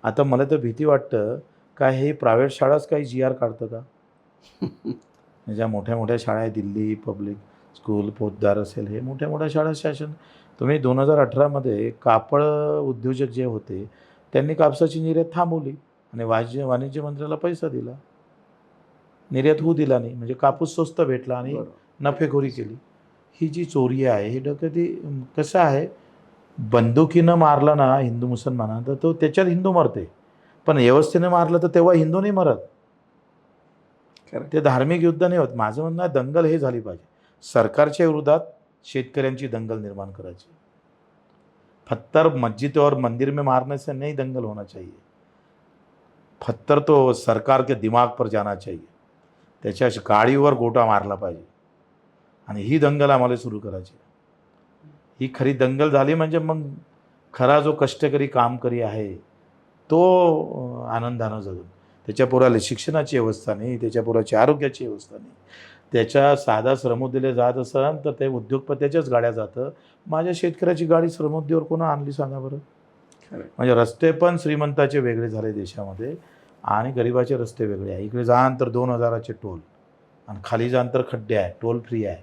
आता मला तर भीती वाटतं का हे प्रायव्हेट शाळाच काही जी आर काढतं का? ज्या मोठ्या मोठ्या शाळा आहे, दिल्ली पब्लिक स्कूल, पोद्दार असेल, हे मोठ्या मोठ्या शाळा शासन. तुम्ही 2018मध्ये कापड उद्योजक जे होते त्यांनी कापसाची निर्यात थांबवली आणि वाणिज्य मंत्र्याला पैसा दिला. निर्यात होऊ दिला नाही, म्हणजे कापूस स्वस्त भेटला आणि बरोबर. नफेखोरी केली. ही जी चोरी आहे ही डकैती. कसं आहे, बंदुकीनं मारलं ना हिंदू मुसलमाना तर तो त्याच्यात हिंदू मरते, पण व्यवस्थेने मारलं तर तेव्हा हिंदू नाही मरत. खरं. ते धार्मिक युद्ध नाही होत. माझं म्हणणं आहे दंगल हे झाली पाहिजे. सरकारच्या विरोधात शेतकऱ्यांची दंगल निर्माण करायची. पत्थर मस्जिद और मंदिर में मारने से नहीं दंगल होना चाहिए. पत्थर तो सरकार के दिमाग पर जाना चाहिए. त्याच्या गाडीवर गोटा मारला पाहिजे आणि ही दंगल आम्हाला सुरू करायची. ही खरी दंगल झाली म्हणजे मग खरा जो कष्टकरी कामकरी आहे तो आनंदानं जगेल. त्याच्या पोराला शिक्षणाची व्यवस्था नाही, त्याच्या पोराची आरोग्याची व्यवस्था नाही, त्याच्या साधा श्रमोदयाला जात असेल तर ते उद्योगपत्याच्याच गाड्या जातं. माझ्या शेतकऱ्याची गाडी श्रमोदयावर कोण आणली सांगा बरं? खरं. म्हणजे रस्ते पण श्रीमंताचे वेगळे झाले देशामध्ये आणि गरिबाचे रस्ते वेगळे आहे. इकडे जाण तर 2000चे टोल आणि खाली जाण तर खड्डे आहे, टोल फ्री आहे.